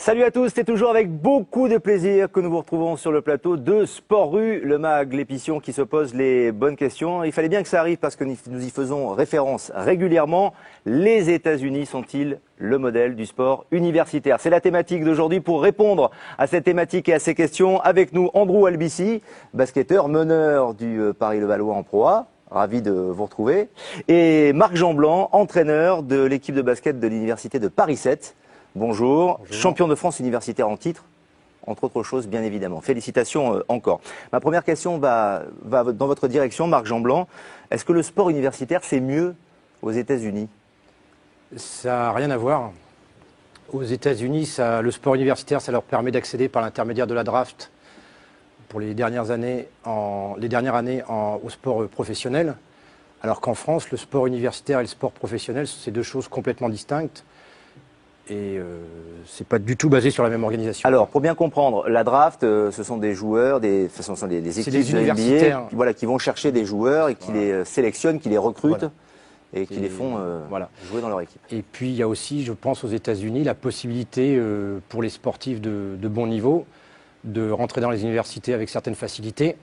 Salut à tous, c'est toujours avec beaucoup de plaisir que nous vous retrouvons sur le plateau de Sport Rue, le mag, l'émission qui se pose les bonnes questions. Il fallait bien que ça arrive parce que nous y faisons référence régulièrement. Les États-Unis sont-ils le modèle du sport universitaire? C'est la thématique d'aujourd'hui. Pour répondre à cette thématique et à ces questions, avec nous Andrew Albici, basketteur, meneur du Paris-Levallois en Pro A. Ravi de vous retrouver. Et Marc Jeanblanc, entraîneur de l'équipe de basket de l'université de Paris 7. Bonjour. Champion de France universitaire en titre, entre autres choses, bien évidemment. Félicitations encore. Ma première question va dans votre direction, Marc Jeanblanc. Est-ce que le sport universitaire, c'est mieux aux États-Unis? Ça n'a rien à voir. Aux États-Unis, le sport universitaire, ça leur permet d'accéder par l'intermédiaire de la draft pour les dernières années au sport professionnel. Alors qu'en France, le sport universitaire et le sport professionnel, c'est deux choses complètement distinctes. Et c'est pas du tout basé sur la même organisation. Alors, pour bien comprendre, la draft, ce sont des joueurs, des équipes de NBA voilà, qui vont chercher des joueurs et qui les sélectionnent, qui les recrutent et qui les font jouer dans leur équipe. Et puis, il y a aussi, je pense, aux États-Unis, la possibilité pour les sportifs de bon niveau de rentrer dans les universités avec certaines facilités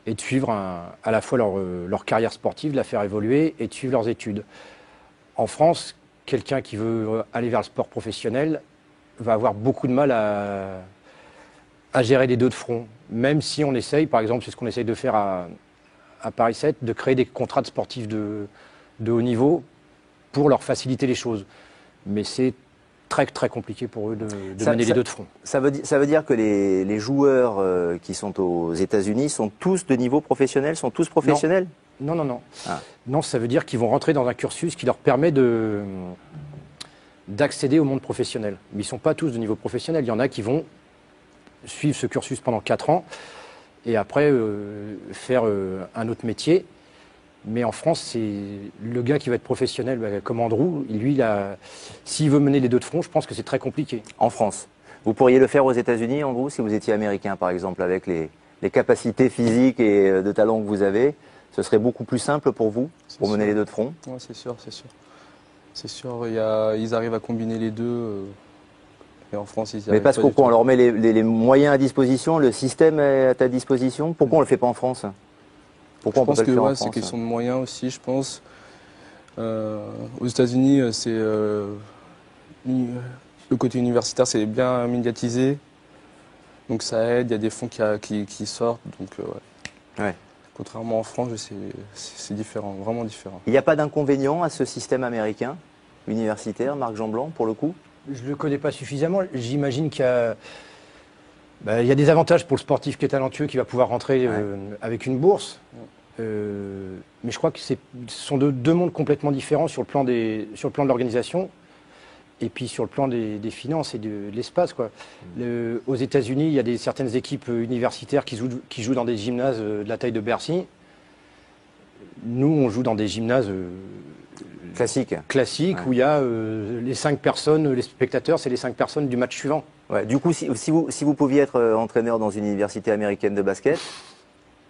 et de suivre à la fois leur carrière sportive, de la faire évoluer et de suivre leurs études. En France, quelqu'un qui veut aller vers le sport professionnel va avoir beaucoup de mal à gérer les deux de front. Même si on essaye, par exemple, c'est ce qu'on essaye de faire à Paris 7, de créer des contrats de sportifs de haut niveau pour leur faciliter les choses. Mais c'est très très compliqué pour eux de mener les deux de front. Ça veut dire que les joueurs qui sont aux États-Unis sont tous de niveau professionnel, sont tous professionnels? Non. Non, ça veut dire qu'ils vont rentrer dans un cursus qui leur permet d'accéder au monde professionnel. Mais ils ne sont pas tous de niveau professionnel. Il y en a qui vont suivre ce cursus pendant 4 ans et après faire un autre métier. Mais en France, c'est le gars qui va être professionnel, comme Andrew, lui, s'il veut mener les deux de front, je pense que c'est très compliqué. En France. Vous pourriez le faire aux États-Unis, Andrew, si vous étiez américain, par exemple, avec les capacités physiques et de talent que vous avez? Ce serait beaucoup plus simple pour vous, pour mener les deux de front? Oui, c'est sûr. C'est sûr, ils arrivent à combiner les deux. Et en France, ils y arrivent. Mais parce qu'on leur met les moyens à disposition, le système est à disposition. Pourquoi on ne le fait pas en France? Pourquoi je pense que c'est question de moyens aussi, je pense. Aux États-Unis, c'est le côté universitaire, c'est bien médiatisé. Donc ça aide, il y a des fonds qui sortent. Donc, ouais. Contrairement en France, c'est différent, vraiment différent. Il n'y a pas d'inconvénient à ce système américain universitaire, Marc Jeanblanc, pour le coup? Je ne le connais pas suffisamment. J'imagine qu'il y a des avantages pour le sportif qui est talentueux, qui va pouvoir rentrer avec une bourse. Mais je crois que ce sont deux mondes complètement différents sur le plan de l'organisation et puis sur le plan des finances et de l'espace. Aux États-Unis, il y a certaines équipes universitaires qui jouent dans des gymnases de la taille de Bercy. Nous, on joue dans des gymnases classiques où il y a les 5 personnes, les spectateurs, c'est les 5 personnes du match suivant. Ouais, du coup, si vous pouviez être entraîneur dans une université américaine de basket,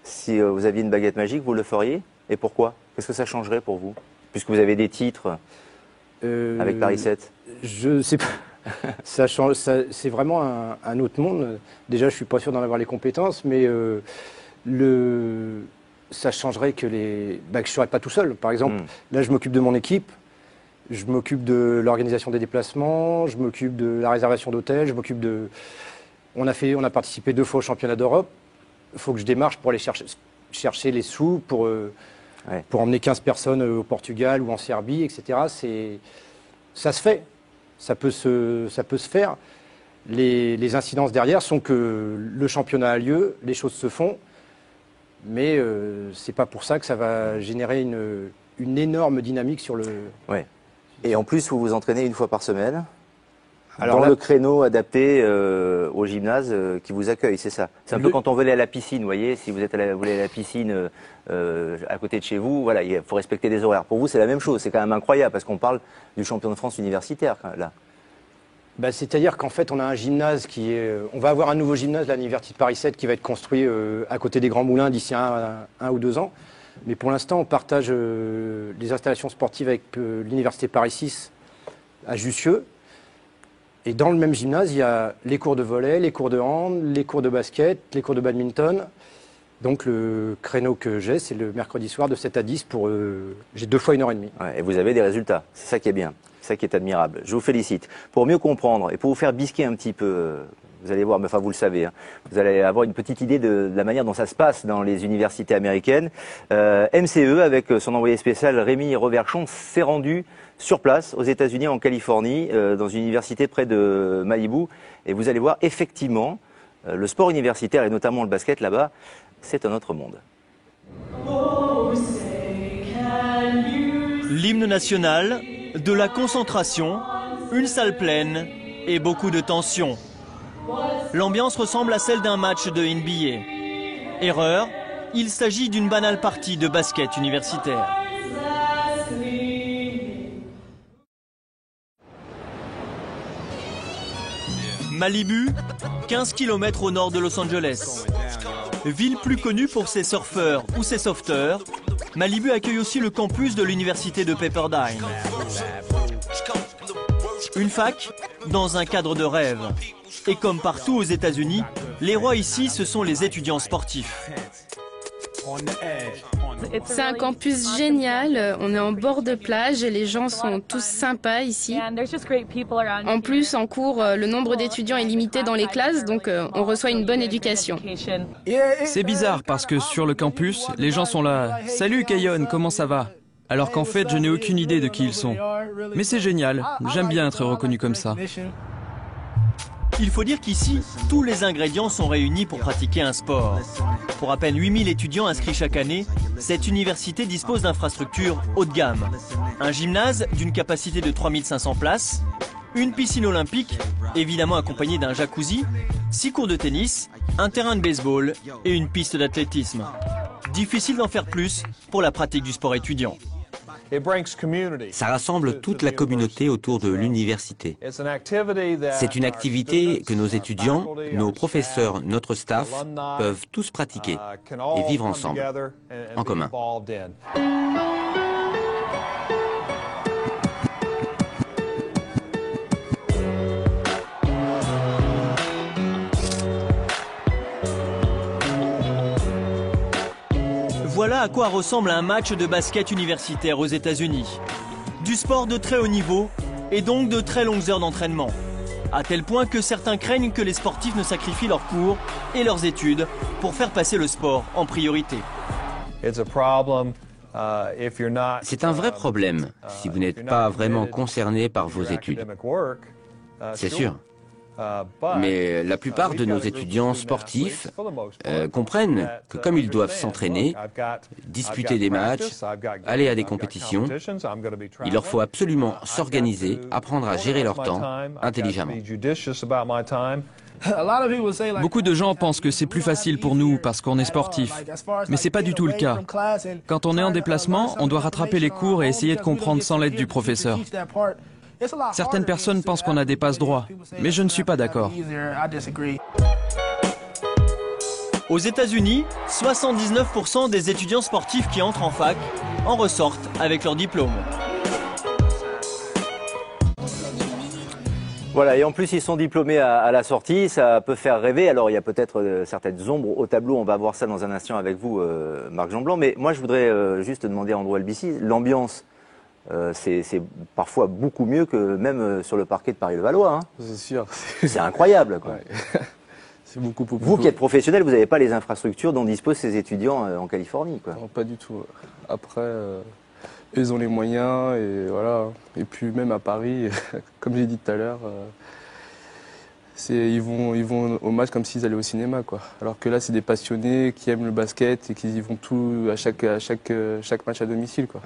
si vous aviez une baguette magique, vous le feriez? Et pourquoi? Qu'est-ce que ça changerait pour vous? Puisque vous avez des titres avec Paris 7. Je sais pas. C'est vraiment un autre monde. Déjà, je suis pas sûr d'en avoir les compétences, mais ça changerait que je ne serais pas tout seul. Par exemple, là, je m'occupe de mon équipe, je m'occupe de l'organisation des déplacements, je m'occupe de la réservation d'hôtels, on a participé 2 fois au championnat d'Europe. Il faut que je démarche pour aller chercher les sous, pour emmener 15 personnes au Portugal ou en Serbie, etc. Ça se fait. Ça peut se faire. Les incidences derrière sont que le championnat a lieu, les choses se font, mais c'est pas pour ça que ça va générer une énorme dynamique sur le... Ouais. Et en plus, vous vous entraînez 1 fois par semaine dans le créneau adapté au gymnase qui vous accueille, c'est ça? C'est un peu quand on veut aller à la piscine, vous voyez, si vous voulez aller à la piscine à côté de chez vous, voilà, il faut respecter des horaires. Pour vous, c'est la même chose, c'est quand même incroyable, parce qu'on parle du champion de France universitaire, là. C'est-à-dire qu'en fait, on a un gymnase on va avoir un nouveau gymnase, l'université de Paris 7, qui va être construit à côté des Grands Moulins d'ici 1 ou 2 ans. Mais pour l'instant, on partage les installations sportives avec l'université Paris 6 à Jussieu. Et dans le même gymnase, il y a les cours de volley, les cours de hand, les cours de basket, les cours de badminton. Donc le créneau que j'ai, c'est le mercredi soir de 7 à 10 pour... j'ai 2 fois 1h30. Ouais, et vous avez des résultats, c'est ça qui est bien, c'est ça qui est admirable. Je vous félicite. Pour mieux comprendre et pour vous faire bisquer un petit peu, vous allez voir, mais enfin vous le savez, hein, vous allez avoir une petite idée de la manière dont ça se passe dans les universités américaines. MCE, avec son envoyé spécial Rémi Reverchon, s'est rendu sur place aux États-Unis, en Californie, dans une université près de Malibu. Et vous allez voir, effectivement, le sport universitaire et notamment le basket là-bas, c'est un autre monde. L'hymne national, de la concentration, une salle pleine et beaucoup de tension. L'ambiance ressemble à celle d'un match de NBA. Erreur, il s'agit d'une banale partie de basket universitaire. Malibu, 15 km au nord de Los Angeles. Ville plus connue pour ses surfeurs ou ses sauveteurs, Malibu accueille aussi le campus de l'université de Pepperdine. Une fac dans un cadre de rêve. Et comme partout aux États-Unis, les rois ici, ce sont les étudiants sportifs. C'est un campus génial, on est en bord de plage et les gens sont tous sympas ici. En plus, en cours, le nombre d'étudiants est limité dans les classes, donc on reçoit une bonne éducation. C'est bizarre parce que sur le campus, les gens sont là « Salut Kayon, comment ça va ?» Alors qu'en fait, je n'ai aucune idée de qui ils sont. Mais c'est génial, j'aime bien être reconnu comme ça. Il faut dire qu'ici, tous les ingrédients sont réunis pour pratiquer un sport. Pour à peine 8000 étudiants inscrits chaque année, cette université dispose d'infrastructures haut de gamme. Un gymnase d'une capacité de 3500 places, une piscine olympique, évidemment accompagnée d'un jacuzzi, 6 cours de tennis, un terrain de baseball et une piste d'athlétisme. Difficile d'en faire plus pour la pratique du sport étudiant. Ça rassemble toute la communauté autour de l'université. C'est une activité que nos étudiants, nos professeurs, notre staff peuvent tous pratiquer et vivre ensemble, en commun. Voilà à quoi ressemble un match de basket universitaire aux États-Unis. Du sport de très haut niveau et donc de très longues heures d'entraînement. À tel point que certains craignent que les sportifs ne sacrifient leurs cours et leurs études pour faire passer le sport en priorité. C'est un vrai problème si vous n'êtes pas vraiment concerné par vos études. C'est sûr. Mais la plupart de nos étudiants sportifs comprennent que comme ils doivent s'entraîner, disputer des matchs, aller à des compétitions, il leur faut absolument s'organiser, apprendre à gérer leur temps intelligemment. Beaucoup de gens pensent que c'est plus facile pour nous parce qu'on est sportif. Mais c'est pas du tout le cas. Quand on est en déplacement, on doit rattraper les cours et essayer de comprendre sans l'aide du professeur. Certaines personnes pensent qu'on a des passe-droits, mais je ne suis pas d'accord. Aux États-Unis, 79% des étudiants sportifs qui entrent en fac en ressortent avec leur diplôme. Voilà, et en plus ils sont diplômés à la sortie, ça peut faire rêver. Alors il y a peut-être certaines ombres au tableau, on va voir ça dans un instant avec vous, Marc Jeanblanc. Mais moi je voudrais juste demander à Andrew Albici, l'ambiance, c'est parfois beaucoup mieux que même sur le parquet de Paris-Levallois. Hein. C'est sûr. C'est incroyable, quoi. Ouais. C'est beaucoup. Vous qui êtes professionnel, vous n'avez pas les infrastructures dont disposent ces étudiants en Californie, quoi. Non, pas du tout. Après, ils ont les moyens et voilà. Et puis même à Paris, comme j'ai dit tout à l'heure, ils vont au match comme s'ils allaient au cinéma, quoi. Alors que là, c'est des passionnés qui aiment le basket et qui y vont tout à chaque match à domicile, quoi.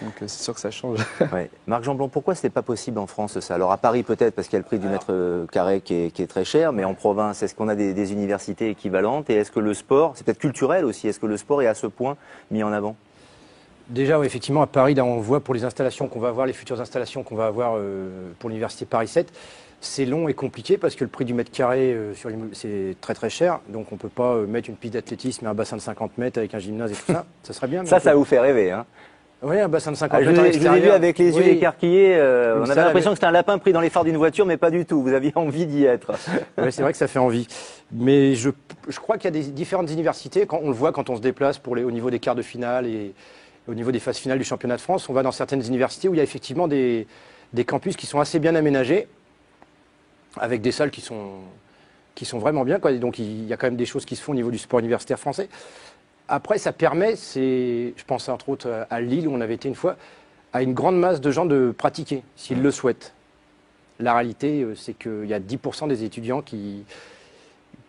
Donc c'est sûr que ça change. Ouais. Marc Jeanblanc, pourquoi ce n'est pas possible en France ça? Alors à Paris peut-être parce qu'il y a le prix du mètre carré qui est très cher, mais en province, est-ce qu'on a des universités équivalentes? Et est-ce que le sport, c'est peut-être culturel aussi, est-ce que le sport est à ce point mis en avant? Déjà, oui, effectivement, à Paris, là, on voit pour les installations qu'on va avoir, les futures installations qu'on va avoir pour l'université Paris 7, c'est long et compliqué parce que le prix du mètre carré, c'est très très cher. Donc on ne peut pas mettre une piste d'athlétisme et un bassin de 50 mètres avec un gymnase et tout ça. Ça serait bien. Ça vous fait rêver, hein? Oui, un bassin de 50 je mètres à vous ai vu l'extérieur. avec les yeux écarquillés. On avait salle l'impression avec- que c'était un lapin pris dans les phares d'une voiture, mais pas du tout. Vous aviez envie d'y être. Ouais, c'est vrai que ça fait envie. Mais je crois qu'il y a des différentes universités, quand on le voit quand on se déplace au niveau des quarts de finale et au niveau des phases finales du championnat de France, on va dans certaines universités où il y a effectivement des campus qui sont assez bien aménagés, avec des salles qui sont vraiment bien, quoi. Et donc il y a quand même des choses qui se font au niveau du sport universitaire français. Après, ça permet, je pense entre autres à Lille, où on avait été une fois, à une grande masse de gens de pratiquer, s'ils le souhaitent. La réalité, c'est qu'il y a 10% des étudiants qui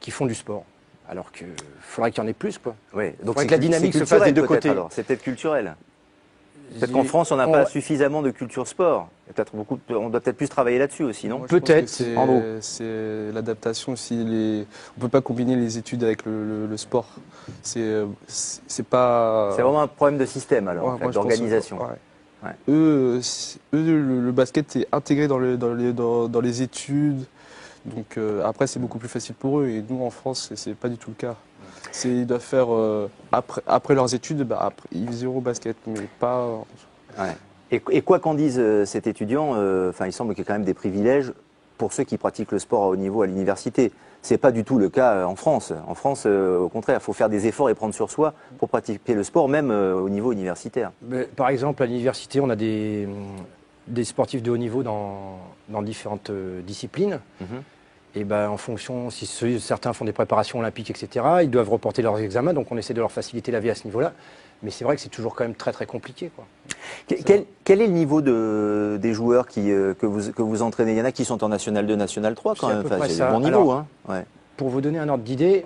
font du sport. Alors qu'il faudrait qu'il y en ait plus, quoi. Oui, donc Faudrait que la dynamique se fasse des deux côtés. C'est peut-être culturel. Peut-être qu'en France, on n'a pas suffisamment de culture sport. On doit peut-être plus travailler là-dessus aussi, non? Moi, je pense Peut-être, que en gros. c'est l'adaptation aussi. On ne peut pas combiner les études avec le sport. C'est pas. C'est vraiment un problème de système, alors, Ouais, en fait, moi, je pense, d'organisation. ouais. Ouais. Eux, le basket est intégré dans les études. Donc après, c'est beaucoup plus facile pour eux. Et nous, en France, c'est pas du tout le cas. Ils doivent faire, après leurs études, après, ils iront au basket, mais pas... Ouais. Et quoi qu'en dise cet étudiant, il semble qu'il y ait quand même des privilèges pour ceux qui pratiquent le sport à haut niveau à l'université. C'est pas du tout le cas en France. En France, au contraire, il faut faire des efforts et prendre sur soi pour pratiquer le sport, même au niveau universitaire. Mais, par exemple, à l'université, on a des sportifs de haut niveau dans différentes disciplines. Et ben, en fonction, si certains font des préparations olympiques, etc., ils doivent reporter leurs examens, donc on essaie de leur faciliter la vie à ce niveau-là. Mais c'est vrai que c'est toujours quand même très très compliqué, quoi. Quel est le niveau des joueurs que vous entraînez? Il y en a qui sont en National 2, National 3 quand C'est à même. peu près C'est ça. du bon niveau. Alors, hein. Ouais. Pour vous donner un ordre d'idée,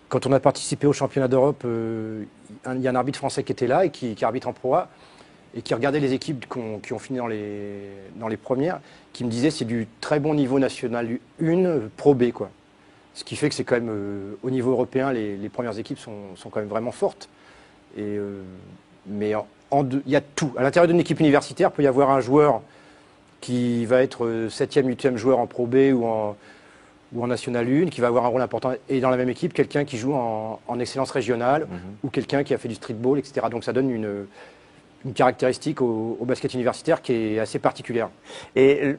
quand on a participé au championnat d'Europe, il y a un arbitre français qui était là et qui arbitre en Pro A et qui regardait les équipes qui ont fini dans les premières, qui me disait c'est du très bon niveau national 1, Pro B, quoi. Ce qui fait que c'est quand même, au niveau européen, les premières équipes sont quand même vraiment fortes. Mais il y a tout. À l'intérieur d'une équipe universitaire, il peut y avoir un joueur qui va être 7e, 8e joueur en Pro B ou en National 1, qui va avoir un rôle important. Et dans la même équipe, quelqu'un qui joue en excellence régionale ou quelqu'un qui a fait du streetball, etc. Donc ça donne une caractéristique au basket universitaire qui est assez particulière. Et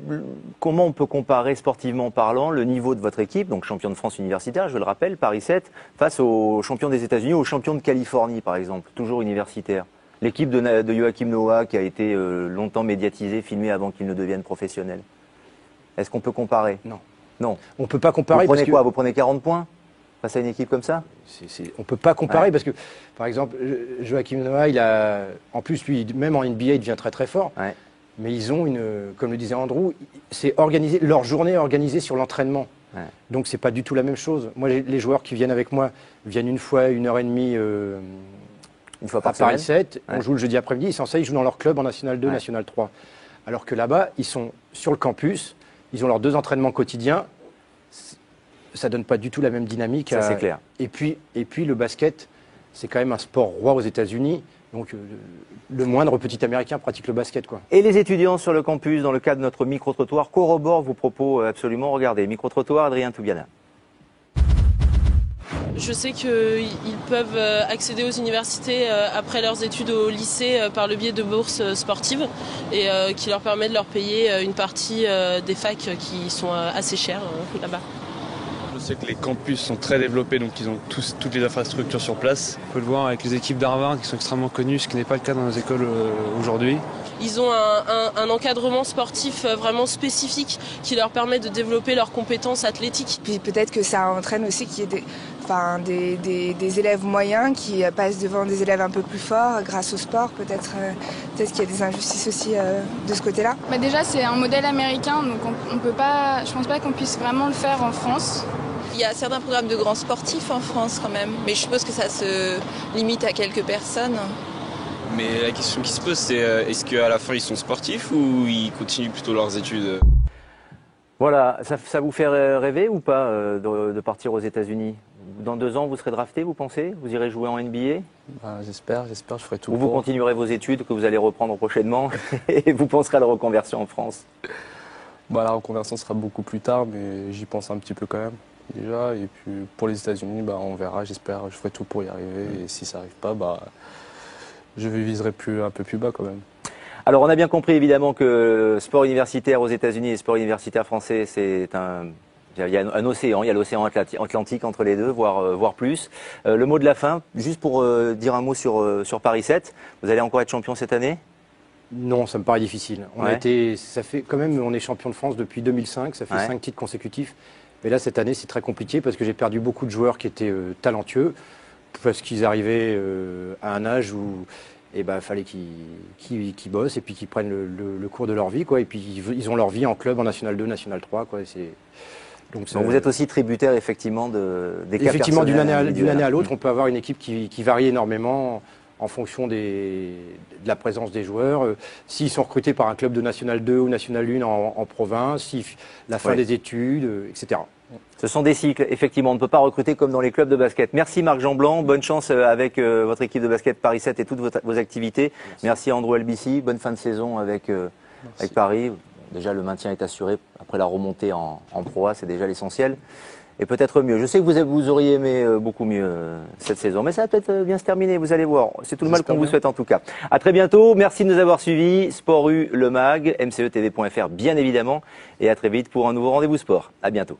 comment on peut comparer sportivement parlant le niveau de votre équipe, donc champion de France universitaire, je le rappelle, Paris 7, face aux champions des États-Unis, aux champions de Californie par exemple, toujours universitaire? L'équipe de Joachim Noah qui a été longtemps médiatisée, filmée avant qu'il ne devienne professionnel. Est-ce qu'on peut comparer? Non. Non. On ne peut pas comparer. Vous prenez quoi? Vous prenez 40 points face à une équipe comme ça? On ne peut pas comparer parce que, par exemple, Joachim Noah, en plus, lui, même en NBA, il devient très très fort. Ouais. Mais ils ont comme le disait Andrew, c'est organisé, leur journée est organisée sur l'entraînement. Ouais. Donc c'est pas du tout la même chose. Moi, les joueurs qui viennent avec moi viennent une fois, 1h30 Une fois par à Paris semaine? 7. Ouais. On joue le jeudi après-midi. Sans ça, ils jouent dans leur club en National 2, Ouais. National 3. Alors que là-bas, ils sont sur le campus, ils ont leurs 2 entraînements quotidiens. Ça donne pas du tout la même dynamique. Ça, c'est clair. Et puis le basket, c'est quand même un sport roi aux États-Unis. Donc le moindre petit Américain pratique le basket, quoi. Et les étudiants sur le campus, dans le cadre de notre micro-trottoir, corroborent vos propos absolument. Regardez, micro-trottoir, Adrien Toubiana. Je sais qu'ils peuvent accéder aux universités après leurs études au lycée par le biais de bourses sportives et qui leur permet de leur payer une partie des facs qui sont assez chères là-bas. Je sais que les campus sont très développés, donc ils ont toutes les infrastructures sur place. On peut le voir avec les équipes d'Harvard qui sont extrêmement connues, ce qui n'est pas le cas dans nos écoles aujourd'hui. Ils ont un encadrement sportif vraiment spécifique qui leur permet de développer leurs compétences athlétiques. Puis peut-être que ça entraîne aussi qu'il y ait des élèves moyens qui passent devant des élèves un peu plus forts grâce au sport. Peut-être qu'il y a des injustices aussi de ce côté-là. Déjà, c'est un modèle américain, donc on peut pas, je pense pas qu'on puisse vraiment le faire en France. Il y a certains programmes de grands sportifs en France quand même, mais je suppose que ça se limite à quelques personnes. Mais la question qui se pose, c'est est-ce qu'à la fin ils sont sportifs ou ils continuent plutôt leurs études? Voilà, ça vous fait rêver ou pas de partir aux États-Unis? Dans 2 ans, vous serez drafté, vous pensez? Vous irez jouer en NBA? J'espère, je ferai tout. Ou vous continuerez vos études que vous allez reprendre prochainement et vous penserez à la reconversion en France? La reconversion sera beaucoup plus tard, mais j'y pense un petit peu quand même déjà. Et puis pour les États-Unis, on verra, j'espère, je ferai tout pour y arriver. Et si ça n'arrive pas, je viserai un peu plus bas quand même. Alors on a bien compris évidemment que sport universitaire aux États-Unis et sport universitaire français, il y a un océan, il y a l'océan Atlantique entre les deux, voire plus. Le mot de la fin, juste pour dire un mot sur Paris 7, vous allez encore être champion cette année? Non, ça me paraît difficile. On est champion de France depuis 2005, ça fait 5 titres consécutifs. Mais là, cette année, c'est très compliqué parce que j'ai perdu beaucoup de joueurs qui étaient talentueux, parce qu'ils arrivaient à un âge où fallait qu'ils bossent et puis qu'ils prennent le cours de leur vie, quoi. Et puis ils ont leur vie en club, en National 2, National 3, quoi. Donc vous êtes aussi tributaire effectivement des cas effectivement, d'une année personnels. à l'autre, on peut avoir une équipe qui varie énormément en fonction de la présence des joueurs. S'ils sont recrutés par un club de National 2 ou National 1 en province, la fin des études, etc. Ce sont des cycles, effectivement, on ne peut pas recruter comme dans les clubs de basket. Merci Marc Jeanblanc, bonne chance avec votre équipe de basket Paris 7 et toutes vos activités. Merci Andrew Albici, bonne fin de saison avec Paris. Déjà le maintien est assuré après la remontée en Pro A, c'est déjà l'essentiel. Et peut-être mieux. Je sais que vous auriez aimé beaucoup mieux cette saison, mais ça va peut-être bien se terminer, vous allez voir. C'est tout le mal qu'on vous souhaite en tout cas. À très bientôt, merci de nous avoir suivis. Sport U, le MAG, mcetv.fr bien évidemment, et à très vite pour un nouveau rendez-vous sport. À bientôt.